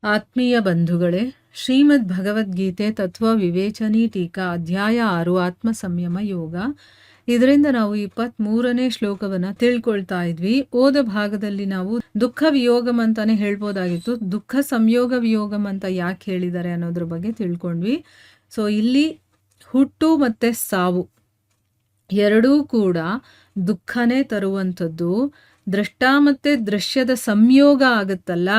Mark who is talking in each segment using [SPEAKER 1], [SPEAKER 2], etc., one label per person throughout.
[SPEAKER 1] ಆತ್ಮೀಯ ಬಂಧುಗಳೇ, ಶ್ರೀಮದ್ ಭಗವದ್ಗೀತೆ ತತ್ವ ವಿವೇಚನಿ ಟೀಕಾ ಅಧ್ಯಾಯ 6 ಆತ್ಮ ಸಂಯಮ ಯೋಗ. ಇದರಿಂದ ನಾವು 23ನೇ ಶ್ಲೋಕವನ್ನು ತಿಳ್ಕೊಳ್ತಾ ಇದ್ವಿ. ಓದ ಭಾಗದಲ್ಲಿ ನಾವು ದುಃಖ ವಿಯೋಗಂ ಅಂತಾನೆ ಹೇಳ್ಬೋದಾಗಿತ್ತು. ದುಃಖ ಸಂಯೋಗ ವಿಯೋಗಂ ಅಂತ ಯಾಕೆ ಹೇಳಿದ್ದಾರೆ ಅನ್ನೋದ್ರ ಬಗ್ಗೆ ತಿಳ್ಕೊಂಡ್ವಿ. ಸೊ ಇಲ್ಲಿ ಹುಟ್ಟು ಮತ್ತು ಸಾವು ಎರಡೂ ಕೂಡ ದುಃಖನೇ ತರುವಂಥದ್ದು. ದೃಷ್ಟ ಮತ್ತು ದೃಶ್ಯದ ಸಂಯೋಗ ಆಗುತ್ತಲ್ಲ,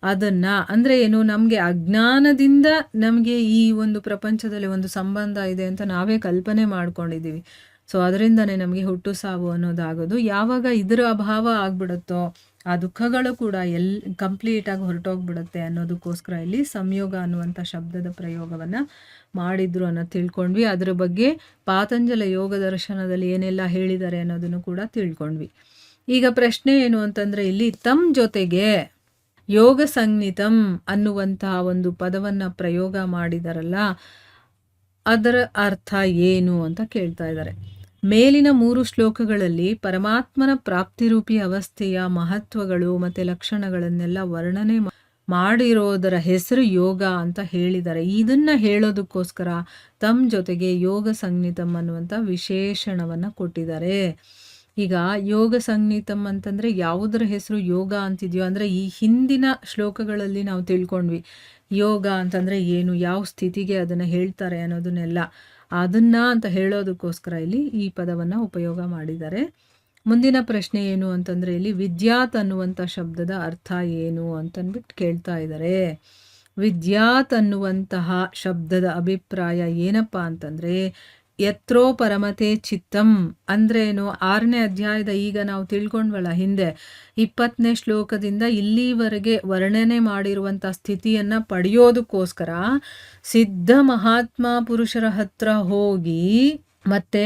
[SPEAKER 1] ಅದನ್ನು ಅಂದರೆ ಏನು, ನಮಗೆ ಅಜ್ಞಾನದಿಂದ ನಮಗೆ ಈ ಒಂದು ಪ್ರಪಂಚದಲ್ಲಿ ಒಂದು ಸಂಬಂಧ ಇದೆ ಅಂತ ನಾವೇ ಕಲ್ಪನೆ ಮಾಡ್ಕೊಂಡಿದ್ದೀವಿ. ಸೊ ಅದರಿಂದನೇ ನಮಗೆ ಹುಟ್ಟು ಸಾವು ಅನ್ನೋದಾಗೋದು. ಯಾವಾಗ ಇದರ ಅಭಾವ ಆಗ್ಬಿಡುತ್ತೋ ಆ ದುಃಖಗಳು ಕೂಡ ಕಂಪ್ಲೀಟಾಗಿ ಹೊರಟೋಗ್ಬಿಡುತ್ತೆ ಅನ್ನೋದಕ್ಕೋಸ್ಕರ ಇಲ್ಲಿ ಸಂಯೋಗ ಅನ್ನುವಂಥ ಶಬ್ದದ ಪ್ರಯೋಗವನ್ನು ಮಾಡಿದ್ರು ಅನ್ನೋದು ತಿಳ್ಕೊಂಡ್ವಿ. ಅದರ ಬಗ್ಗೆ ಪಾತಂಜಲ ಯೋಗ ದರ್ಶನದಲ್ಲಿ ಏನೆಲ್ಲ ಹೇಳಿದ್ದಾರೆ ಅನ್ನೋದನ್ನು ಕೂಡ ತಿಳ್ಕೊಂಡ್ವಿ. ಈಗ ಪ್ರಶ್ನೆ ಏನು ಅಂತಂದರೆ, ಇಲ್ಲಿ ತಮ್ಮ ಜೊತೆಗೆ ಯೋಗ ಸಂಜ್ಞಿತಂ ಅನ್ನುವಂತಹ ಒಂದು ಪದವನ್ನು ಪ್ರಯೋಗ ಮಾಡಿದಾರಲ್ಲ, ಅದರ ಅರ್ಥ ಏನು ಅಂತ ಕೇಳ್ತಾ ಇದ್ದಾರೆ. ಮೇಲಿನ 3 ಶ್ಲೋಕಗಳಲ್ಲಿ ಪರಮಾತ್ಮನ ಪ್ರಾಪ್ತಿರೂಪಿ ಅವಸ್ಥೆಯ ಮಹತ್ವಗಳು ಮತ್ತು ಲಕ್ಷಣಗಳನ್ನೆಲ್ಲ ವರ್ಣನೆ ಮಾಡಿರೋದರ ಹೆಸರು ಯೋಗ ಅಂತ ಹೇಳಿದ್ದಾರೆ. ಇದನ್ನು ಹೇಳೋದಕ್ಕೋಸ್ಕರ ತಮ್ಮ ಜೊತೆಗೆ ಯೋಗ ಸಂಜ್ಞಿತಂ ಅನ್ನುವಂಥ ವಿಶೇಷಣವನ್ನು ಕೊಟ್ಟಿದ್ದಾರೆ. ಈಗ ಯೋಗ ಸಂಜ್ಞಿತಂ ಅಂತಂದರೆ ಯಾವುದರ ಹೆಸರು ಯೋಗ ಅಂತಿದೆಯೋ, ಅಂದರೆ ಈ ಹಿಂದಿನ ಶ್ಲೋಕಗಳಲ್ಲಿ ನಾವು ತಿಳ್ಕೊಂಡ್ವಿ ಯೋಗ ಅಂತಂದರೆ ಏನು, ಯಾವ ಸ್ಥಿತಿಗೆ ಅದನ್ನು ಹೇಳ್ತಾರೆ ಅನ್ನೋದನ್ನೆಲ್ಲ. ಅದನ್ನು ಅಂತ ಹೇಳೋದಕ್ಕೋಸ್ಕರ ಇಲ್ಲಿ ಈ ಪದವನ್ನು ಉಪಯೋಗ ಮಾಡಿದ್ದಾರೆ. ಮುಂದಿನ ಪ್ರಶ್ನೆ ಏನು ಅಂತಂದರೆ, ಇಲ್ಲಿ ವಿದ್ಯಾತ್ ಅನ್ನುವಂಥ ಶಬ್ದದ ಅರ್ಥ ಏನು ಅಂತಂದ್ಬಿಟ್ಟು ಕೇಳ್ತಾ ಇದ್ದಾರೆ. ವಿದ್ಯಾತ್ ಅನ್ನುವಂತಹ ಶಬ್ದದ ಅಭಿಪ್ರಾಯ ಏನಪ್ಪ ಅಂತಂದರೆ, ಯತ್ರೋ ಪರಮತೆ ಚಿತ್ತಂ ಅಂದ್ರೇನು, 6ನೇ ಅಧ್ಯಾಯದ ಈಗ ನಾವು ತಿಳ್ಕೊಂಡ್ವಲ್ಲ ಹಿಂದೆ 20ನೇ ಶ್ಲೋಕದಿಂದ ಇಲ್ಲಿವರೆಗೆ ವರ್ಣನೆ ಮಾಡಿರುವಂಥ ಸ್ಥಿತಿಯನ್ನು ಪಡೆಯೋದಕ್ಕೋಸ್ಕರ ಸಿದ್ಧ ಮಹಾತ್ಮ ಪುರುಷರ ಹತ್ರ ಹೋಗಿ ಮತ್ತು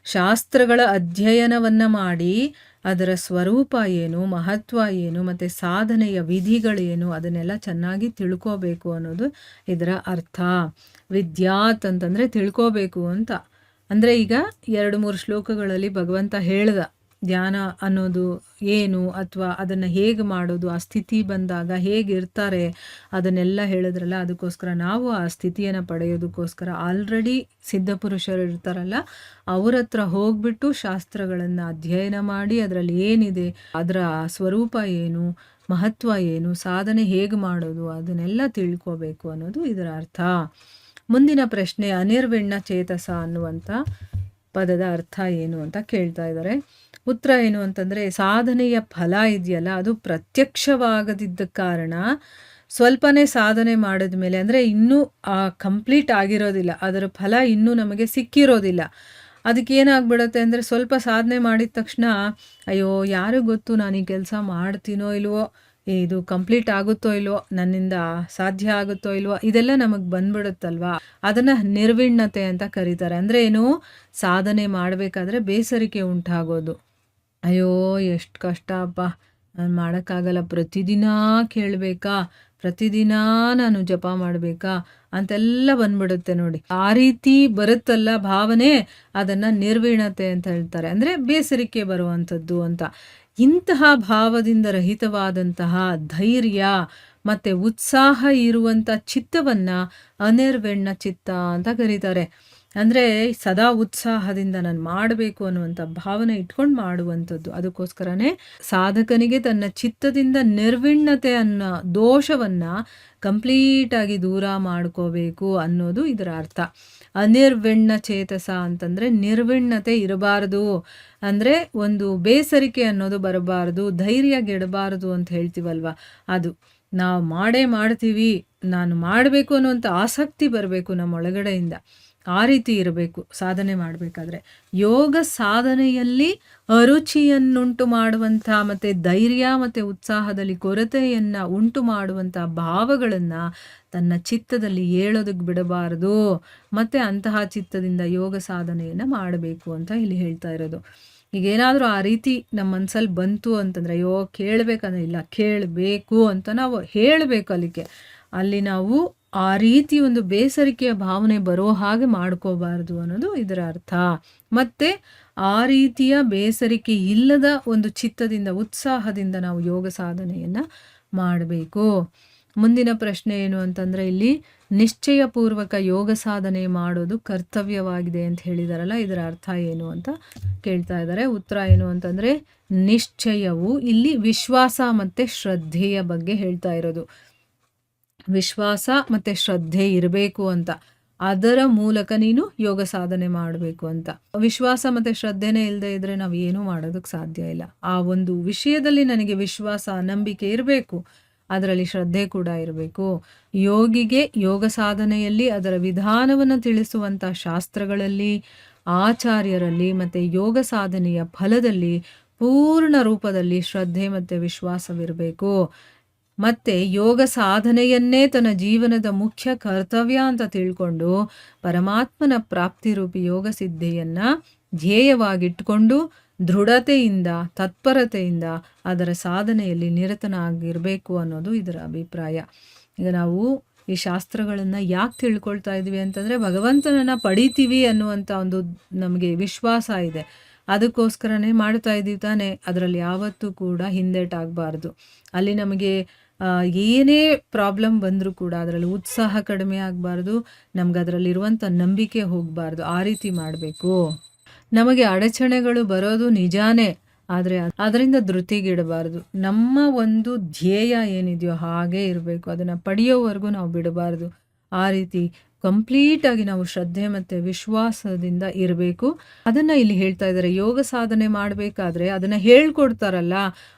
[SPEAKER 1] ಶಾಸ್ತ್ರಗಳ ಅಧ್ಯಯನವನ್ನು ಮಾಡಿ ಅದರ ಸ್ವರೂಪ ಏನು, ಮಹತ್ವ ಏನು ಮತ್ತು ಸಾಧನೆಯ ವಿಧಿಗಳೇನು ಅದನ್ನೆಲ್ಲ ಚೆನ್ನಾಗಿ ತಿಳ್ಕೋಬೇಕು ಅನ್ನೋದು ಇದರ ಅರ್ಥ. ವಿದ್ಯಾತ್ ಅಂತಂದರೆ ತಿಳ್ಕೋಬೇಕು ಅಂತ. ಅಂದರೆ ಈಗ 2-3 ಶ್ಲೋಕಗಳಲ್ಲಿ ಭಗವಂತ ಹೇಳ್ದ ಧ್ಯಾನ ಅನ್ನೋದು ಏನು, ಅಥವಾ ಅದನ್ನು ಹೇಗೆ ಮಾಡೋದು, ಆ ಸ್ಥಿತಿ ಬಂದಾಗ ಹೇಗಿರ್ತಾರೆ ಅದನ್ನೆಲ್ಲ ಹೇಳಿದ್ರಲ್ಲ. ಅದಕ್ಕೋಸ್ಕರ ನಾವು ಆ ಸ್ಥಿತಿಯನ್ನು ಪಡೆಯೋದಕ್ಕೋಸ್ಕರ ಆಲ್ರೆಡಿ ಸಿದ್ಧಪುರುಷರು ಇರ್ತಾರಲ್ಲ, ಅವ್ರ ಹತ್ರ ಹೋಗ್ಬಿಟ್ಟು ಶಾಸ್ತ್ರಗಳನ್ನು ಅಧ್ಯಯನ ಮಾಡಿ ಅದರಲ್ಲಿ ಏನಿದೆ, ಅದರ ಸ್ವರೂಪ ಏನು, ಮಹತ್ವ ಏನು, ಸಾಧನೆ ಹೇಗೆ ಮಾಡೋದು ಅದನ್ನೆಲ್ಲ ತಿಳ್ಕೋಬೇಕು ಅನ್ನೋದು ಇದರ ಅರ್ಥ. ಮುಂದಿನ ಪ್ರಶ್ನೆ, ಅನಿರ್ವಿಣ್ಣ ಚೇತಸ ಅನ್ನುವಂಥ ಪದದ ಅರ್ಥ ಏನು ಅಂತ ಕೇಳ್ತಾ ಇದ್ದಾರೆ. ಉತ್ತರ ಏನು ಅಂತಂದರೆ, ಸಾಧನೆಯ ಫಲ ಇದೆಯಲ್ಲ ಅದು ಪ್ರತ್ಯಕ್ಷವಾಗದಿದ್ದ ಕಾರಣ ಸ್ವಲ್ಪನೇ ಸಾಧನೆ ಮಾಡಿದ ಮೇಲೆ, ಅಂದರೆ ಇನ್ನೂ ಕಂಪ್ಲೀಟ್ ಆಗಿರೋದಿಲ್ಲ, ಅದರ ಫಲ ಇನ್ನೂ ನಮಗೆ ಸಿಕ್ಕಿರೋದಿಲ್ಲ. ಅದಕ್ಕೆ ಏನಾಗ್ಬಿಡುತ್ತೆ ಅಂದರೆ, ಸ್ವಲ್ಪ ಸಾಧನೆ ಮಾಡಿದ ತಕ್ಷಣ ಅಯ್ಯೋ ಯಾರಿಗೂ ಗೊತ್ತು ನಾನು ಈ ಕೆಲಸ ಮಾಡ್ತೀನೋ ಇಲ್ವೋ, ಇದು ಕಂಪ್ಲೀಟ್ ಆಗುತ್ತೋ ಇಲ್ವೋ, ನನ್ನಿಂದ ಸಾಧ್ಯ ಆಗುತ್ತೋ ಇಲ್ವೋ, ಇದೆಲ್ಲ ನಮಗೆ ಬಂದ್ಬಿಡುತ್ತಲ್ವ. ಅದನ್ನು ನಿರ್ವಿಣ್ಣತೆ ಅಂತ ಕರೀತಾರೆ. ಅಂದರೆ ಏನು, ಸಾಧನೆ ಮಾಡಬೇಕಾದ್ರೆ ಬೇಸರಿಕೆ ಉಂಟಾಗೋದು. ಅಯ್ಯೋ ಎಷ್ಟು ಕಷ್ಟ ಅಪ್ಪ, ನಾನು ಮಾಡೋಕ್ಕಾಗಲ್ಲ, ಪ್ರತಿದಿನ ಕೇಳಬೇಕಾ, ಪ್ರತಿದಿನ ನಾನು ಜಪ ಮಾಡಬೇಕಾ ಅಂತೆಲ್ಲ ಬಂದ್ಬಿಡುತ್ತೆ ನೋಡಿ. ಆ ರೀತಿ ಬರುತ್ತಲ್ಲ ಭಾವನೆ, ಅದನ್ನು ನಿರ್ವಿಣ್ಣತೆ ಅಂತ ಹೇಳ್ತಾರೆ. ಅಂದರೆ ಬೇಸರಿಕೆ ಬರುವಂಥದ್ದು ಅಂತ. ಇಂತಹ ಭಾವದಿಂದ ರಹಿತವಾದಂತಹ ಧೈರ್ಯ ಮತ್ತು ಉತ್ಸಾಹ ಇರುವಂಥ ಚಿತ್ತವನ್ನು ಅನಿರ್ವಿಣ್ಣ ಚಿತ್ತ ಅಂತ ಕರೀತಾರೆ. ಅಂದರೆ ಸದಾ ಉತ್ಸಾಹದಿಂದ ನಾನು ಮಾಡಬೇಕು ಅನ್ನುವಂಥ ಭಾವನೆ ಇಟ್ಕೊಂಡು ಮಾಡುವಂಥದ್ದು. ಅದಕ್ಕೋಸ್ಕರನೇ ಸಾಧಕನಿಗೆ ತನ್ನ ಚಿತ್ತದಿಂದ ನಿರ್ವಿಣ್ಣತೆ ಅನ್ನೋ ದೋಷವನ್ನು ಕಂಪ್ಲೀಟಾಗಿ ದೂರ ಮಾಡ್ಕೋಬೇಕು ಅನ್ನೋದು ಇದರ ಅರ್ಥ. ಅನಿರ್ವಿಣ್ಣ ಚೇತಸ ಅಂತಂದರೆ ನಿರ್ವಿಣ್ಣತೆ ಇರಬಾರ್ದು, ಅಂದರೆ ಒಂದು ಬೇಸರಿಕೆ ಅನ್ನೋದು ಬರಬಾರ್ದು, ಧೈರ್ಯ ಗೆಡಬಾರ್ದು ಅಂತ ಹೇಳ್ತೀವಲ್ವ, ಅದು ನಾವು ಮಾಡ್ತೀವಿ, ನಾನು ಮಾಡಬೇಕು ಅನ್ನುವಂಥ ಆಸಕ್ತಿ ಬರಬೇಕು ನಮ್ಮ ಒಳಗಡೆಯಿಂದ. ಆ ರೀತಿ ಇರಬೇಕು ಸಾಧನೆ ಮಾಡಬೇಕಾದ್ರೆ. ಯೋಗ ಸಾಧನೆಯಲ್ಲಿ ಅರುಚಿಯನ್ನುಂಟು ಮಾಡುವಂಥ ಮತ್ತು ಧೈರ್ಯ ಮತ್ತು ಉತ್ಸಾಹದಲ್ಲಿ ಕೊರತೆಯನ್ನು ಉಂಟು ಮಾಡುವಂಥ ಭಾವಗಳನ್ನು ತನ್ನ ಚಿತ್ತದಲ್ಲಿ ಏಳೋದಕ್ಕೆ ಬಿಡಬಾರದು, ಮತ್ತು ಅಂತಹ ಚಿತ್ತದಿಂದ ಯೋಗ ಸಾಧನೆಯನ್ನು ಮಾಡಬೇಕು ಅಂತ ಇಲ್ಲಿ ಹೇಳ್ತಾ ಇರೋದು. ಈಗೇನಾದರೂ ಆ ರೀತಿ ನಮ್ಮ ಮನಸ್ಸಲ್ಲಿ ಬಂತು ಅಂತಂದರೆ, ಅಯ್ಯೋ ಕೇಳಬೇಕಂದ್ರೆ ಇಲ್ಲ, ಕೇಳಬೇಕು ಅಂತ ನಾವು ಹೇಳಬೇಕು. ಅಲ್ಲಿ ನಾವು ಆ ರೀತಿ ಒಂದು ಬೇಸರಿಕೆಯ ಭಾವನೆ ಬರೋ ಹಾಗೆ ಮಾಡ್ಕೋಬಾರ್ದು ಅನ್ನೋದು ಇದರ ಅರ್ಥ. ಮತ್ತು ಆ ರೀತಿಯ ಬೇಸರಿಕೆ ಇಲ್ಲದ ಒಂದು ಚಿತ್ತದಿಂದ, ಉತ್ಸಾಹದಿಂದ ನಾವು ಯೋಗ ಸಾಧನೆಯನ್ನು ಮಾಡಬೇಕು. ಮುಂದಿನ ಪ್ರಶ್ನೆ ಏನು ಅಂತಂದರೆ, ಇಲ್ಲಿ ನಿಶ್ಚಯಪೂರ್ವಕ ಯೋಗ ಸಾಧನೆ ಮಾಡೋದು ಕರ್ತವ್ಯವಾಗಿದೆ ಅಂತ ಹೇಳಿದಾರಲ್ಲ, ಇದರ ಅರ್ಥ ಏನು ಅಂತ ಕೇಳ್ತಾ ಇದ್ದಾರೆ. ಉತ್ತರ ಏನು ಅಂತಂದರೆ, ನಿಶ್ಚಯವು ಇಲ್ಲಿ ವಿಶ್ವಾಸ ಮತ್ತು ಶ್ರದ್ಧೆಯ ಬಗ್ಗೆ ಹೇಳ್ತಾ ಇರೋದು. ವಿಶ್ವಾಸ ಮತ್ತು ಶ್ರದ್ಧೆ ಇರಬೇಕು ಅಂತ, ಅದರ ಮೂಲಕ ನೀನು ಯೋಗ ಸಾಧನೆ ಮಾಡಬೇಕು ಅಂತ. ವಿಶ್ವಾಸ ಮತ್ತು ಶ್ರದ್ಧೆನೇ ಇಲ್ಲದೆ ಇದ್ದರೆ ನಾವು ಏನೂ ಮಾಡೋದಕ್ಕೆ ಸಾಧ್ಯ ಇಲ್ಲ. ಆ ಒಂದು ವಿಷಯದಲ್ಲಿ ನನಗೆ ವಿಶ್ವಾಸ, ನಂಬಿಕೆ ಇರಬೇಕು, ಅದರಲ್ಲಿ ಶ್ರದ್ಧೆ ಕೂಡ ಇರಬೇಕು. ಯೋಗಿಗೆ ಯೋಗ ಸಾಧನೆಯಲ್ಲಿ ಅದರ ವಿಧಾನವನ್ನು ತಿಳಿಸುವಂಥ ಶಾಸ್ತ್ರಗಳಲ್ಲಿ, ಆಚಾರ್ಯರಲ್ಲಿ ಮತ್ತು ಯೋಗ ಸಾಧನೆಯ ಫಲದಲ್ಲಿ ಪೂರ್ಣ ರೂಪದಲ್ಲಿ ಶ್ರದ್ಧೆ ಮತ್ತು ವಿಶ್ವಾಸವಿರಬೇಕು. ಮತ್ತು ಯೋಗ ಸಾಧನೆಯನ್ನೇ ತನ್ನ ಜೀವನದ ಮುಖ್ಯ ಕರ್ತವ್ಯ ಅಂತ ತಿಳ್ಕೊಂಡು ಪರಮಾತ್ಮನ ಪ್ರಾಪ್ತಿರೂಪಿ ಯೋಗ ಸಿದ್ಧಿಯನ್ನು ಧ್ಯೇಯವಾಗಿಟ್ಕೊಂಡು ದೃಢತೆಯಿಂದ, ತತ್ಪರತೆಯಿಂದ ಅದರ ಸಾಧನೆಯಲ್ಲಿ ನಿರತನಾಗಿರಬೇಕು ಅನ್ನೋದು ಇದರ ಅಭಿಪ್ರಾಯ. ಈಗ ನಾವು ಈ ಶಾಸ್ತ್ರಗಳನ್ನು ಯಾಕೆ ತಿಳ್ಕೊಳ್ತಾ ಇದ್ವಿ ಅಂತಂದರೆ, ಭಗವಂತನನ್ನು ಪಡಿತೀವಿ ಅನ್ನುವಂಥ ಒಂದು ನಮಗೆ ವಿಶ್ವಾಸ ಇದೆ. ಅದಕ್ಕೋಸ್ಕರನೇ ಮಾಡ್ತಾ ಇದ್ದೀವಿ ತಾನೇ. ಅದರಲ್ಲಿ ಯಾವತ್ತೂ ಕೂಡ ಹಿಂದೇಟಾಗಬಾರ್ದು. ಅಲ್ಲಿ ನಮಗೆ ಏನೇ ಪ್ರಾಬ್ಲಮ್ ಬಂದರೂ ಕೂಡ ಅದರಲ್ಲಿ ಉತ್ಸಾಹ ಕಡಿಮೆ ಆಗಬಾರ್ದು, ನಮ್ಗೆ ಅದರಲ್ಲಿರುವಂಥ ನಂಬಿಕೆ ಹೋಗಬಾರ್ದು. ಆ ರೀತಿ ಮಾಡಬೇಕು. ನಮಗೆ ಅಡಚಣೆಗಳು ಬರೋದು ನಿಜಾನೇ, ಆದರೆ ಅದರಿಂದ ಧೃತಿಗಿಡಬಾರ್ದು. ನಮ್ಮ ಒಂದು ಧ್ಯೇಯ ಏನಿದೆಯೋ ಹಾಗೇ ಇರಬೇಕು. ಅದನ್ನು ಪಡೆಯೋವರೆಗೂ ನಾವು ಬಿಡಬಾರ್ದು. ಆ ರೀತಿ ಕಂಪ್ಲೀಟಾಗಿ ನಾವು ಶ್ರದ್ಧೆ ಮತ್ತು ವಿಶ್ವಾಸದಿಂದ ಇರಬೇಕು. ಅದನ್ನು ಇಲ್ಲಿ ಹೇಳ್ತಾ ಇದ್ದಾರೆ. ಯೋಗ ಸಾಧನೆ ಮಾಡಬೇಕಾದ್ರೆ ಅದನ್ನು ಹೇಳ್ಕೊಡ್ತಾರಲ್ಲ,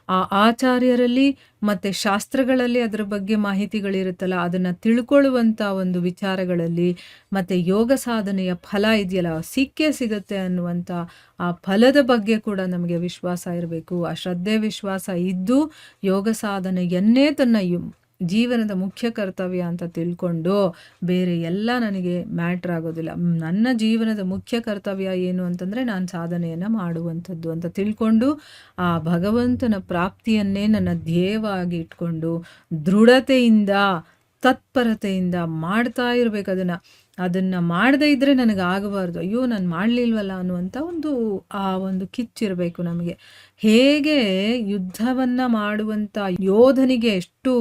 [SPEAKER 1] ಆ ಆಚಾರ್ಯರಲ್ಲಿ ಮತ್ತು ಶಾಸ್ತ್ರಗಳಲ್ಲಿ ಅದರ ಬಗ್ಗೆ ಮಾಹಿತಿಗಳಿರುತ್ತಲ್ಲ, ಅದನ್ನು ತಿಳ್ಕೊಳ್ಳುವಂಥ ಒಂದು ವಿಚಾರಗಳಲ್ಲಿ ಮತ್ತು ಯೋಗ ಸಾಧನೆಯ ಫಲ ಇದೆಯಲ್ಲ, ಸಿಕ್ಕೇ ಸಿಗುತ್ತೆ ಅನ್ನುವಂಥ ಆ ಫಲದ ಬಗ್ಗೆ ಕೂಡ ನಮಗೆ ವಿಶ್ವಾಸ ಇರಬೇಕು. ಆ ಶ್ರದ್ಧೆ ವಿಶ್ವಾಸ ಇದ್ದು ಯೋಗ ಸಾಧನೆಯನ್ನೇ ತನ್ನ ಜೀವನದ ಮುಖ್ಯ ಕರ್ತವ್ಯ ಅಂತ ತಿಳ್ಕೊಂಡು ಬೇರೆ ಎಲ್ಲ ನನಗೆ ಮ್ಯಾಟ್ರ್ ಆಗೋದಿಲ್ಲ. ನನ್ನ ಜೀವನದ ಮುಖ್ಯ ಕರ್ತವ್ಯ ಏನು ಅಂತಂದರೆ ನಾನು ಸಾಧನೆಯನ್ನು ಮಾಡುವಂಥದ್ದು ಅಂತ ತಿಳ್ಕೊಂಡು ಆ ಭಗವಂತನ ಪ್ರಾಪ್ತಿಯನ್ನೇ ನನ್ನ ಧ್ಯೇಯವಾಗಿ ಇಟ್ಕೊಂಡು ದೃಢತೆಯಿಂದ, ತತ್ಪರತೆಯಿಂದ ಮಾಡ್ತಾ ಇರಬೇಕು. ಅದನ್ನು ಮಾಡದೇ ಇದ್ದರೆ ನನಗೆ ಆಗಬಾರ್ದು, ಅಯ್ಯೋ ನಾನು ಮಾಡಲಿಲ್ವಲ್ಲ ಅನ್ನುವಂಥ ಆ ಒಂದು ಕಿಚ್ಚಿರಬೇಕು ನಮಗೆ. ಹೇಗೆ ಯುದ್ಧವನ್ನು ಮಾಡುವಂಥ ಯೋಧನಿಗೆ ಎಷ್ಟು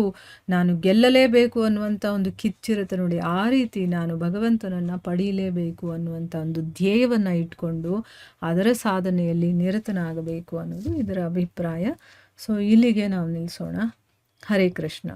[SPEAKER 1] ನಾನು ಗೆಲ್ಲಲೇಬೇಕು ಅನ್ನುವಂಥ ಒಂದು ಕಿಚ್ಚಿರುತ್ತೆ ನೋಡಿ, ಆ ರೀತಿ ನಾನು ಭಗವಂತನನ್ನು ಪಡೀಲೇಬೇಕು ಅನ್ನುವಂಥ ಒಂದು ಧ್ಯೇಯವನ್ನು ಇಟ್ಕೊಂಡು ಅದರ ಸಾಧನೆಯಲ್ಲಿ ನಿರತನಾಗಬೇಕು ಅನ್ನೋದು ಇದರ ಅಭಿಪ್ರಾಯ. ಸೊ ಇಲ್ಲಿಗೆ ನಾವು ನಿಲ್ಲಿಸೋಣ. ಹರೇ ಕೃಷ್ಣ.